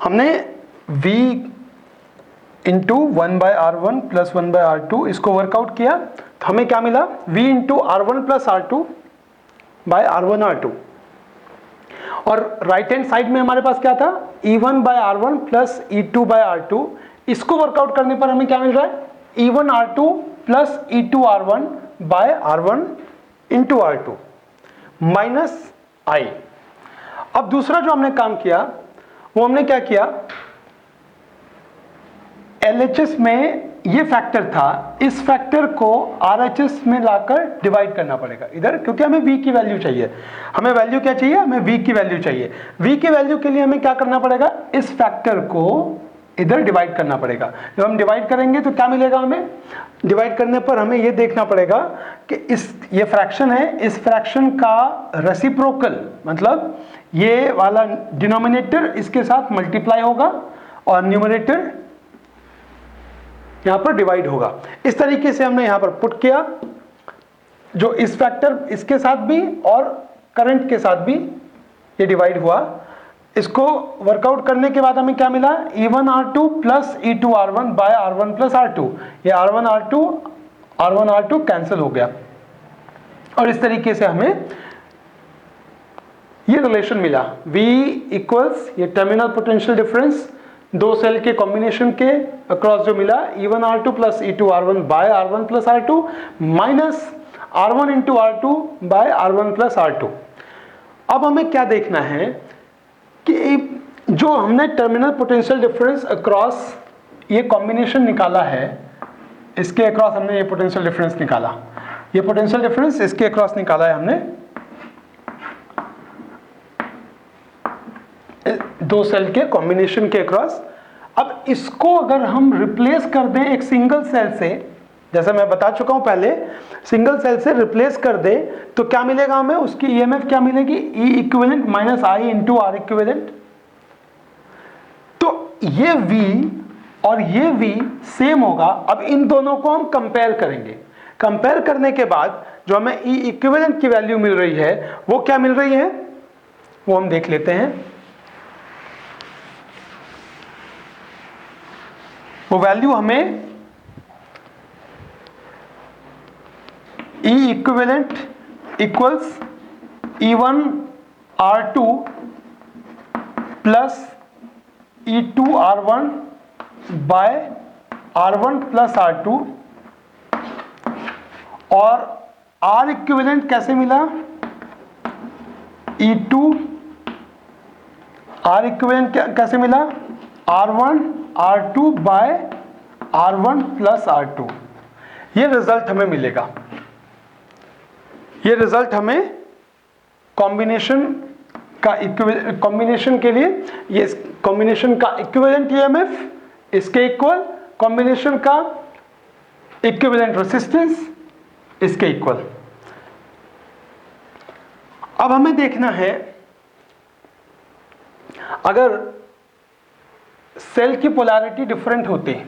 हमने V into 1/R1 plus 1/R2 इसको workout किया तो हमें क्या मिला, V into R1 plus R2 by R1 R2। और राइट हैंड साइड में हमारे पास क्या था, E1/R1 प्लस E2/R2। इसको वर्कआउट करने पर हमें क्या मिल रहा है, E1R2 plus E2R1 by R1 into R2 minus I। अब दूसरा जो हमने काम किया वो हमने क्या किया, LHS में ये फैक्टर था, इस फैक्टर को RHS में लाकर डिवाइड करना पड़ेगा इधर, क्योंकि हमें V की वैल्यू चाहिए। हमें वैल्यू क्या चाहिए, हमें V की वैल्यू चाहिए। V की वैल्यू के लिए हमें क्या करना पड़ेगा, इस फैक्टर को इधर डिवाइड करना पड़ेगा। जब हम डिवाइड करेंगे तो क्या मिलेगा, हमें डिवाइड करने पर हमें ये देखना पड़ेगा कि ये फ्रैक्शन है, इस फ्रैक्शन का रेसिप्रोकल मतलब ये वाला डिनोमिनेटर इसके साथ मल्टीप्लाई होगा और न्यूमरेटर यहां पर डिवाइड होगा। इस तरीके से हमने यहां पर पुट किया, जो इस फैक्टर इसके साथ भी और करंट के साथ भी ये डिवाइड हुआ। इसको वर्कआउट करने के बाद हमें क्या मिला, E1R2 plus E2R1 by R1 plus R2। ये R1 R2 कैंसिल हो गया और इस तरीके से हमें ये रिलेशन मिला, V इक्वल्स ये टर्मिनल पोटेंशियल डिफरेंस दो सेल के कॉम्बिनेशन के अक्रॉस जो मिला, E1R2 plus E2R1 by R1 plus R2 minus R1 into R2 by R1 plus R2। अब हमें क्या देखना है कि जो हमने टर्मिनल पोटेंशियल डिफरेंस अक्रॉस ये कॉम्बिनेशन निकाला है, इसके अक्रॉस हमने ये पोटेंशियल डिफरेंस निकाला, ये पोटेंशियल डिफरेंस इसके अक्रॉस निकाला है हमने दो सेल के कॉम्बिनेशन के अक्रॉस। अब इसको अगर हम रिप्लेस कर दें एक सिंगल सेल से, जैसा मैं बता चुका हूं पहले, सिंगल सेल से रिप्लेस कर दे तो क्या मिलेगा हमें, उसकी EMF क्या मिलेगी, E equivalent minus I into R equivalent. तो ये V और ये V सेम होगा। अब इन दोनों को हम कंपेयर करेंगे, कंपेयर करने के बाद जो हमें E इक्विवेलेंट की वैल्यू मिल रही है वो क्या मिल रही है, वो हम देख लेते हैं। वो वैल्यू हमें E equivalent equals E1R2 plus E2R1 by R1 plus R2। और R इक्विवेलेंट कैसे मिला, R इक्विवेलेंट कैसे मिला, R1 R2 by R1 plus R2। ये रिजल्ट हमें मिलेगा, ये रिजल्ट हमें कॉम्बिनेशन का कॉम्बिनेशन के लिए, ये कॉम्बिनेशन का इक्विवेलेंट EMF इसके इक्वल, कॉम्बिनेशन का इक्विवेलेंट रेसिस्टेंस इसके इक्वल। अब हमें देखना है अगर सेल की पोलैरिटी डिफरेंट होती है,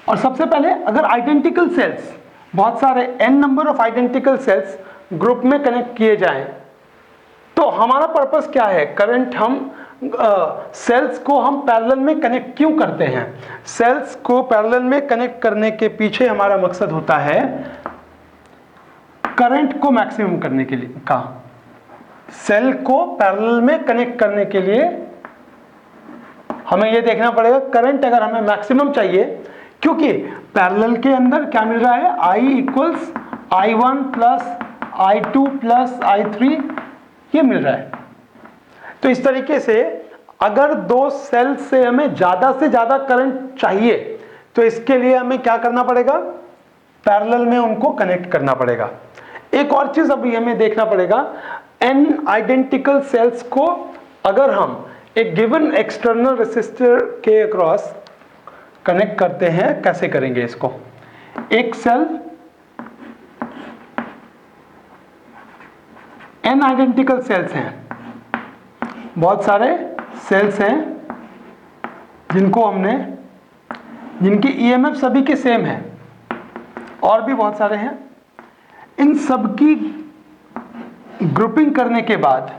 और सबसे पहले अगर आइडेंटिकल सेल्स, बहुत सारे n number of identical sales group में कनेक्ट किए जाएं, तो हमारा पर्पस क्या है, करंट हम सेल्स को हम पैरेलल में कनेक्ट क्यों करते हैं। सेल्स को पैरेलल में कनेक्ट करने के पीछे हमारा मकसद होता है करंट को मैक्सिमम करने के लिए का, सेल को पैरेलल में कनेक्ट करने के लिए हमें यह देखना पड़ेगा करंट अगर हमें मैक्सिमम चाहिए, क्योंकि पैरेलल के अंदर क्या मिल रहा है, I equals I1 plus I2 plus I3 ये मिल रहा है। तो इस तरीके से अगर दो सेल से हमें ज्यादा से ज्यादा करंट चाहिए तो इसके लिए हमें क्या करना पड़ेगा, पैरेलल में उनको कनेक्ट करना पड़ेगा। एक और चीज अभी हमें देखना पड़ेगा, n आइडेंटिकल सेल्स को अगर हम एक गिवन एक्सटर्नल रेसिस्टर के अक्रॉस कनेक्ट करते हैं, कैसे करेंगे इसको, एक सेल n आइडेंटिकल सेल्स हैं, बहुत सारे सेल्स हैं जिनकी EMF सभी के सेम है, और भी बहुत सारे हैं। इन सब की ग्रुपिंग करने के बाद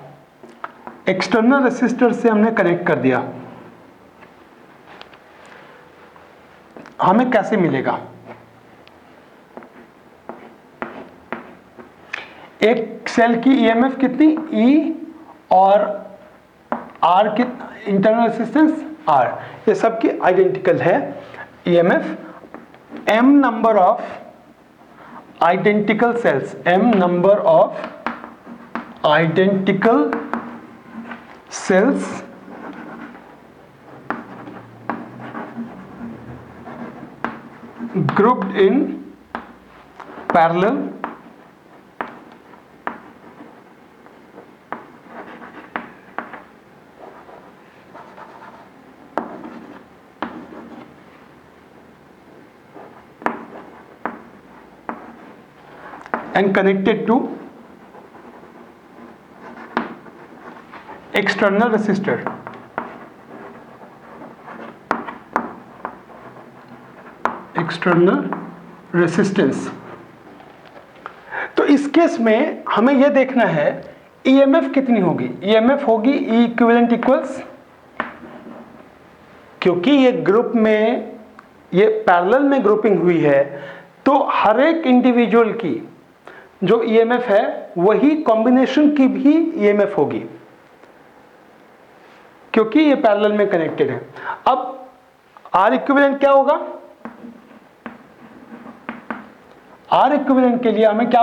एक्सटर्नल रेसिस्टर से हमने कनेक्ट कर दिया, हमें कैसे मिलेगा? एक सेल की ईएमएफ कितनी, ई, और आर की इंटरनल रेसिस्टेंस आर, ये सब की आइडेंटिकल है EMF. M number of identical cells, M number of identical cells grouped in parallel and connected to external resistor. External resistance. तो इस केस में हमें यह देखना है ईएमएफ कितनी होगी। ईएमएफ होगी ई इक्विवेलेंट इक्वल्स, क्योंकि ये ग्रुप में, ये पैरेलल में ग्रुपिंग हुई है, तो हर एक इंडिविजुअल की जो ईएमएफ है वही कॉम्बिनेशन की भी ईएमएफ होगी, क्योंकि ये पैरेलल में कनेक्टेड है। अब आर इक्विवेलेंट क्या होगा? आर इक्विवेलेंट के लिए हमें क्या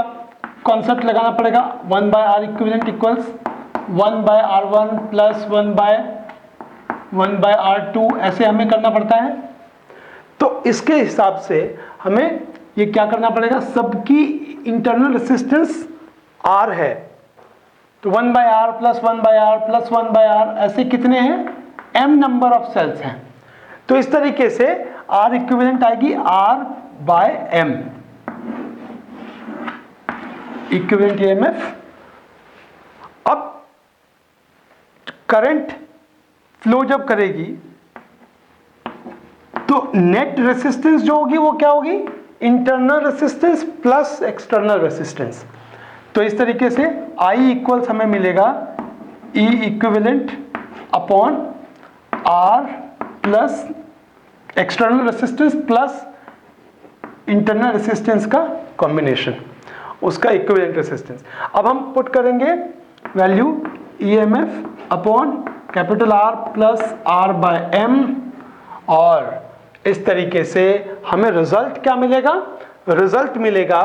कॉन्सेप्ट लगाना पड़ेगा? 1 by R equivalent equals 1 by R1 plus 1 by R2, ऐसे हमें करना पड़ता है। तो इसके हिसाब से हमें ये क्या करना पड़ेगा? सबकी इंटरनल रेसिस्टेंस R है, तो 1 by R plus 1 by R plus 1 by R, ऐसे कितने हैं? m नंबर ऑफ सेल्स हैं। तो इस तरीके से R इक्विवेलेंट आएगी R by m, equivalent EMF. अब करंट फ्लो जब करेगी तो नेट रेसिस्टेंस जो होगी वो क्या होगी? Internal resistance plus external resistance. तो इस तरीके से I इक्वल्स हमें मिलेगा E equivalent upon R plus external resistance plus internal resistance का कॉम्बिनेशन, उसका इक्विवेलेंट रेसिस्टेंस। अब हम पुट करेंगे value EMF upon capital R plus R by M, और इस तरीके से हमें रिजल्ट क्या मिलेगा? रिजल्ट मिलेगा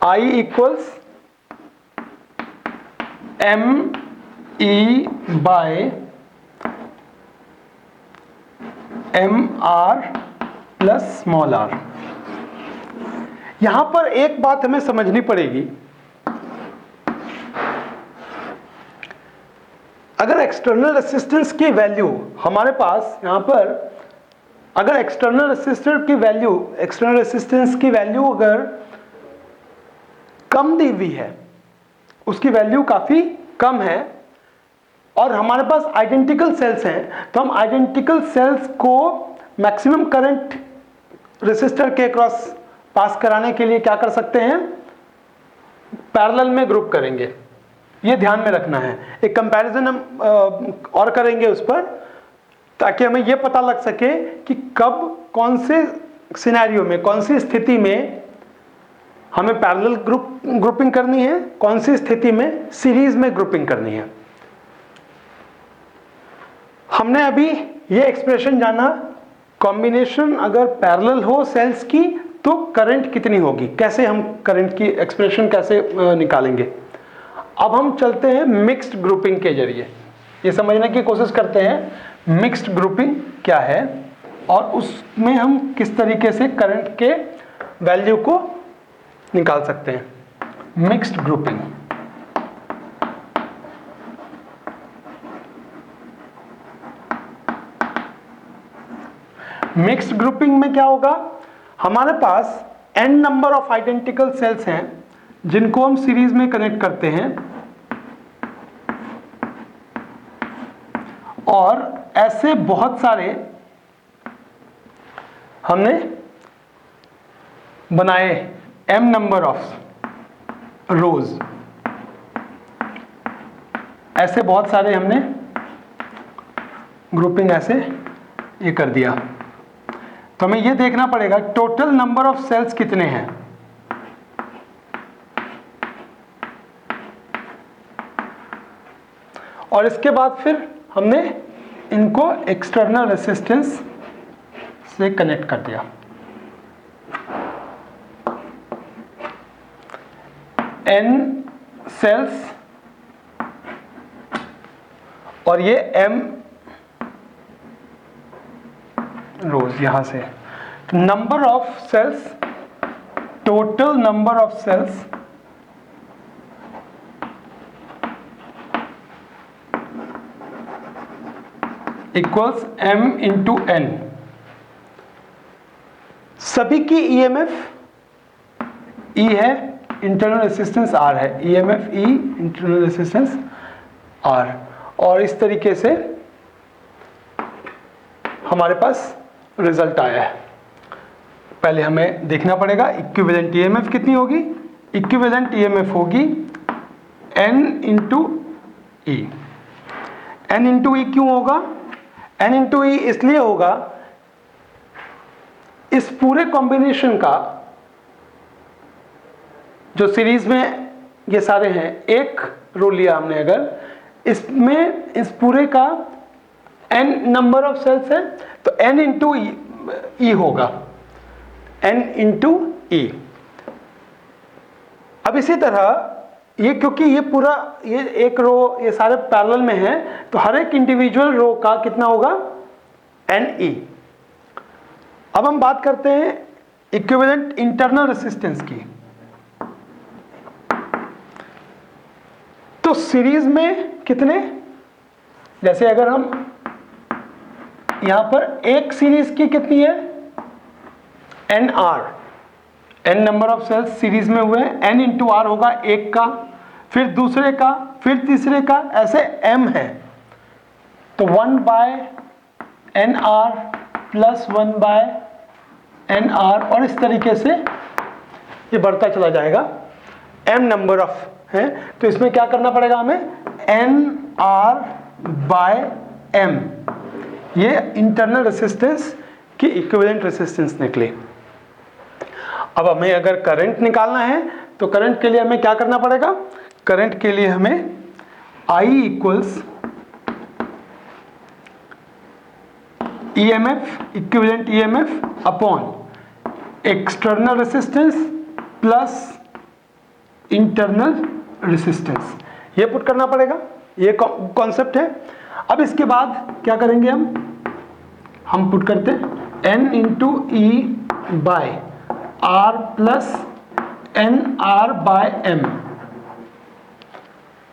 I equals M E by M R plus small r। यहां पर एक बात हमें समझनी पड़ेगी, अगर एक्सटर्नल रेसिस्टेंस की वैल्यू हमारे पास यहां पर, अगर एक्सटर्नल रेसिस्टेंस की वैल्यू अगर कम दी हुई है, उसकी वैल्यू काफी कम है, और हमारे पास आइडेंटिकल सेल्स हैं, तो हम आइडेंटिकल सेल्स को मैक्सिमम करंट रेसिस्टर के क्रॉस पास कराने के लिए क्या कर सकते हैं? पैरेलल में ग्रुप करेंगे। ये ध्यान में रखना है। एक कंपैरिजन हम और करेंगे उस पर, ताकि हमें यह पता लग सके कि कब कौन से सिनेरियो में, कौन सी स्थिति में हमें पैरेलल ग्रुपिंग करनी है, कौन सी स्थिति में सीरीज में ग्रुपिंग करनी है। हमने अभी ये एक्सप्रेशन जाना, कॉम्बिनेशन अगर पैरेलल हो सेल्स की तो करंट कितनी होगी, कैसे हम करंट की एक्सप्रेशन कैसे निकालेंगे। अब हम चलते हैं मिक्स्ड ग्रुपिंग के जरिए, ये समझने की कोशिश करते हैं मिक्स्ड ग्रुपिंग क्या है और उसमें हम किस तरीके से करंट के वैल्यू को निकाल सकते हैं। मिक्स्ड ग्रुपिंग, मिक्स्ड ग्रुपिंग में क्या होगा? हमारे पास n number of identical sales हैं जिनको हम सीरीज में कनेक्ट करते हैं, और ऐसे बहुत सारे हमने बनाए m नंबर ऑफ रोज, ऐसे बहुत सारे हमने ग्रुपिंग ऐसे ये कर दिया। तो हमें ये देखना पड़ेगा टोटल नंबर ऑफ सेल्स कितने हैं। और इसके बाद फिर हमने इनको एक्सटर्नल रेसिस्टेंस से कनेक्ट कर दिया। n सेल्स और ये m रोज यहां से। Number of cells, total number of cells equals m into n। सभी की EMF E है, इंटरनल रेसिस्टेंस R है। EMF E, internal resistance R। और इस तरीके से हमारे पास रिजल्ट आया है। पहले हमें देखना पड़ेगा इक्विवेलेंट EMF कितनी होगी। इक्विवेलेंट EMF होगी N into E। N into E क्यों होगा? N इंटू E इसलिए होगा, इस पूरे कॉम्बिनेशन का जो सीरीज में ये सारे हैं, एक रो लिया हमने अगर, इसमें इस पूरे का n नंबर ऑफ सेल्स है तो n इंटू ई होगा, n इंटू ई। अब इसी तरह ये, क्योंकि ये पूरा ये एक रो ये सारे पैरेलल में है, तो हर एक इंडिविजुअल रो का कितना होगा, n ई। अब हम बात करते हैं इक्विवेलेंट इंटरनल रेसिस्टेंस की। तो सीरीज में कितने, जैसे अगर हम यहां पर एक सीरीज की कितनी है, N R, n number of cells series में हुए हैं, n इंटू आर होगा एक का, फिर दूसरे का, फिर तीसरे का, ऐसे m है। तो 1 by N R plus 1 by N R, और इस तरीके से ये बढ़ता चला जाएगा। m नंबर ऑफ है, तो इसमें क्या करना पड़ेगा हमें, एन आर बाय m, ये इंटरनल रेसिस्टेंस की इक्विवेलेंट रेसिस्टेंस निकली। अब हमें अगर करंट निकालना है तो करंट के लिए हमें क्या करना पड़ेगा, करंट के लिए हमें I equals EMF, equivalent EMF upon external resistance plus internal resistance, ये पुट करना पड़ेगा। ये कॉन्सेप्ट है। अब इसके बाद क्या करेंगे, हम पुट करते हैं n into E by R plus N R by M.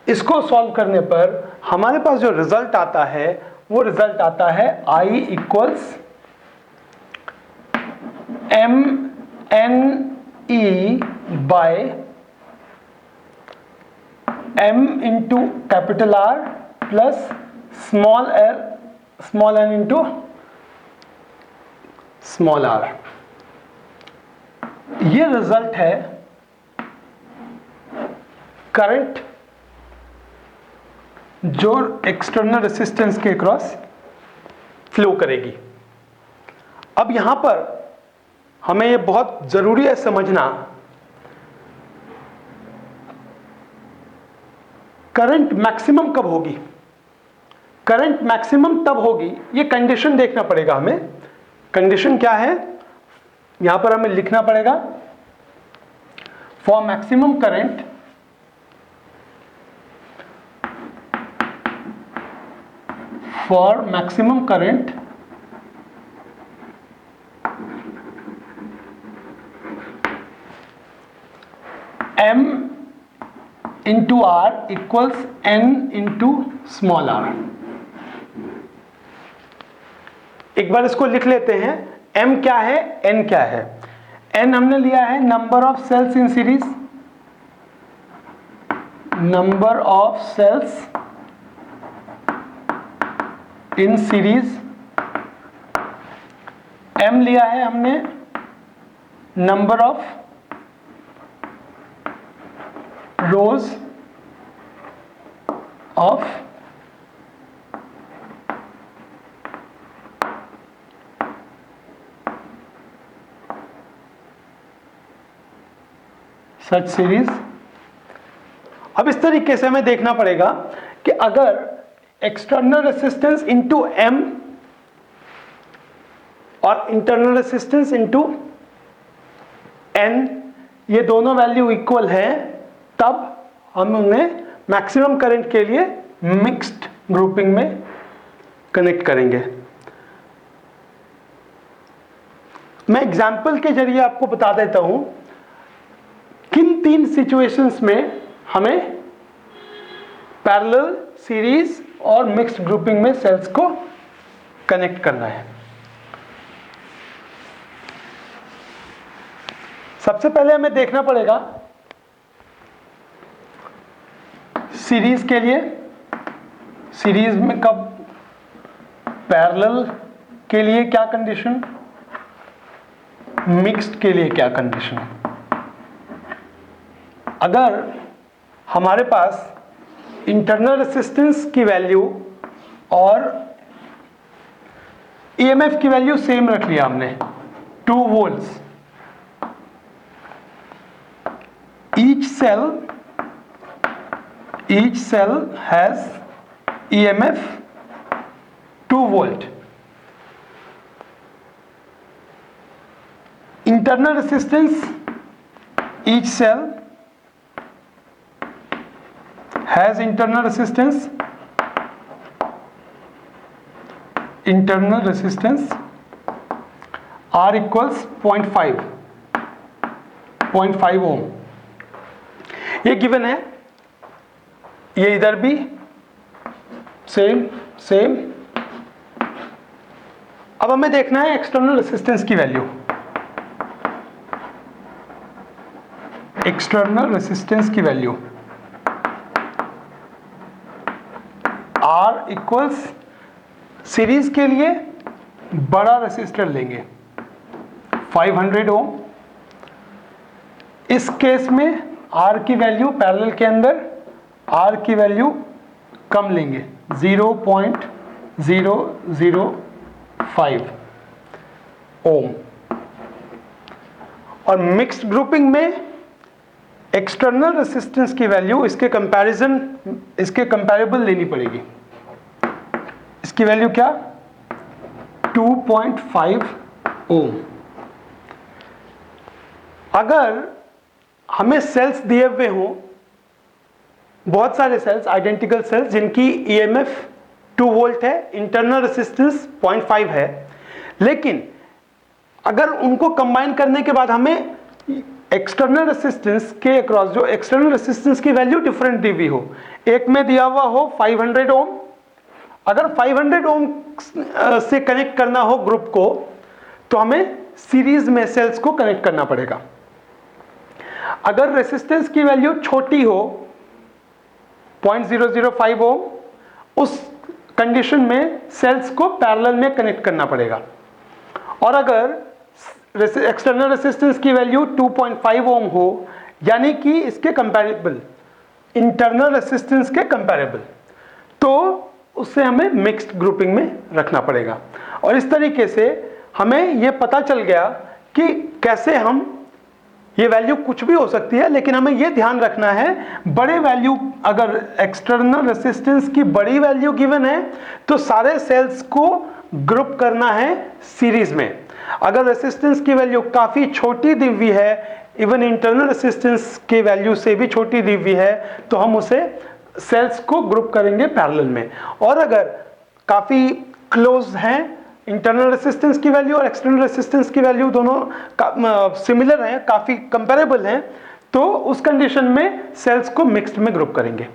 इसको सॉल्व करने पर हमारे पास जो रिजल्ट आता है वो रिजल्ट आता है I equals M N E by m into capital R plus small n into small r। ये रिजल्ट है करंट जो एक्सटर्नल रेसिस्टेंस के क्रॉस फ्लो करेगी। अब यहां पर हमें ये बहुत जरूरी है समझना, करंट मैक्सिमम कब होगी। करंट मैक्सिमम तब होगी, ये कंडीशन देखना पड़ेगा हमें। कंडीशन क्या है, यहां पर हमें लिखना पड़ेगा, for maximum current m into R equals n into small r। एक बार इसको लिख लेते हैं, m क्या है, n क्या है। n हमने लिया है number of cells in series, number of cells in series. m लिया है हमने number of rows of such series. अब इस तरीके से हमें देखना पड़ेगा कि अगर एक्सटर्नल रेसिस्टेंस इंटू एम और इंटरनल रेसिस्टेंस इंटू एन, ये दोनों वैल्यू इक्वल है, तब हम उन्हें मैक्सिमम करंट के लिए मिक्स्ड ग्रुपिंग में कनेक्ट करेंगे। मैं एग्जाम्पल के जरिए आपको बता देता हूं किन 3 सिचुएशंस में हमें पैरेलल, सीरीज और मिक्स्ड ग्रुपिंग में सेल्स को कनेक्ट करना है। सबसे पहले हमें देखना पड़ेगा सीरीज के लिए, सीरीज में कब, पैरेलल के लिए क्या कंडीशन, मिक्स्ड के लिए क्या कंडीशन। अगर हमारे पास इंटरनल रेसिस्टेंस की वैल्यू और ईएमएफ की वैल्यू सेम रख लिया हमने 2 volts, each cell has EMF 2 volt. Internal resistance, each cell has internal resistance R equals 0.5 ओम। ये गिवन है, ये इधर भी सेम। अब हमें देखना है एक्सटर्नल रेसिस्टेंस की वैल्यू। एक्सटर्नल रेसिस्टेंस की वैल्यू R इक्वल्स, सीरीज के लिए बड़ा रेसिस्टर लेंगे 500 ओम। इस केस में R की वैल्यू, पैरेलल के अंदर R की वैल्यू कम लेंगे 0.005 ओम। और मिक्स्ड ग्रुपिंग में एक्सटर्नल रेसिस्टेंस की वैल्यू इसके कंपैरेबल लेनी पड़ेगी। इसकी वैल्यू क्या, 2.5 ओम। अगर हमें सेल्स दिए हुए हों, बहुत सारे सेल्स, आइडेंटिकल सेल्स जिनकी ईएमएफ 2 वोल्ट है, इंटरनल रेसिस्टेंस 0.5 है, लेकिन अगर उनको कंबाइन करने के बाद हमें एक्सटर्नल रेसिस्टेंस के अक्रॉस जो एक्सटर्नल रेसिस्टेंस की वैल्यू डिफरेंट दी हुई हो, एक में दिया हुआ हो 500 ओम, अगर 500 ओम से कनेक्ट करना हो ग्रुप को, तो हमें सीरीज में सेल्स को कनेक्ट करना पड़ेगा। अगर रेसिस्टेंस की वैल्यू छोटी हो 0.005 ओम, उस कंडीशन में सेल्स को पैरेलल में कनेक्ट करना पड़ेगा। और अगर एक्सटर्नल रेसिस्टेंस की वैल्यू 2.5 ओम हो, यानी कि इसके कंपैरेबल, इंटरनल रेसिस्टेंस के कंपैरेबल, तो उससे हमें मिक्स्ड ग्रुपिंग में रखना पड़ेगा। और इस तरीके से हमें यह पता चल गया कि कैसे हम, ये वैल्यू कुछ भी हो सकती है, लेकिन हमें यह ध्यान रखना है, बड़े वैल्यू, अगर एक्सटर्नल रेसिस्टेंस की बड़ी वैल्यू गिवन है तो सारे सेल्स को ग्रुप करना है सीरीज में। अगर रेसिस्टेंस की वैल्यू काफी छोटी दी हुई है, इवन इंटरनल रेसिस्टेंस की वैल्यू से भी छोटी दी हुई है, तो हम उसे सेल्स को ग्रुप करेंगे पैरेलल में। और अगर काफी क्लोज हैं, इंटरनल रेसिस्टेंस की वैल्यू और एक्सटर्नल रेसिस्टेंस की वैल्यू दोनों सिमिलर हैं, काफी कंपैरेबल हैं, तो उस कंडीशन में सेल्स को मिक्स्ड में ग्रुप करेंगे।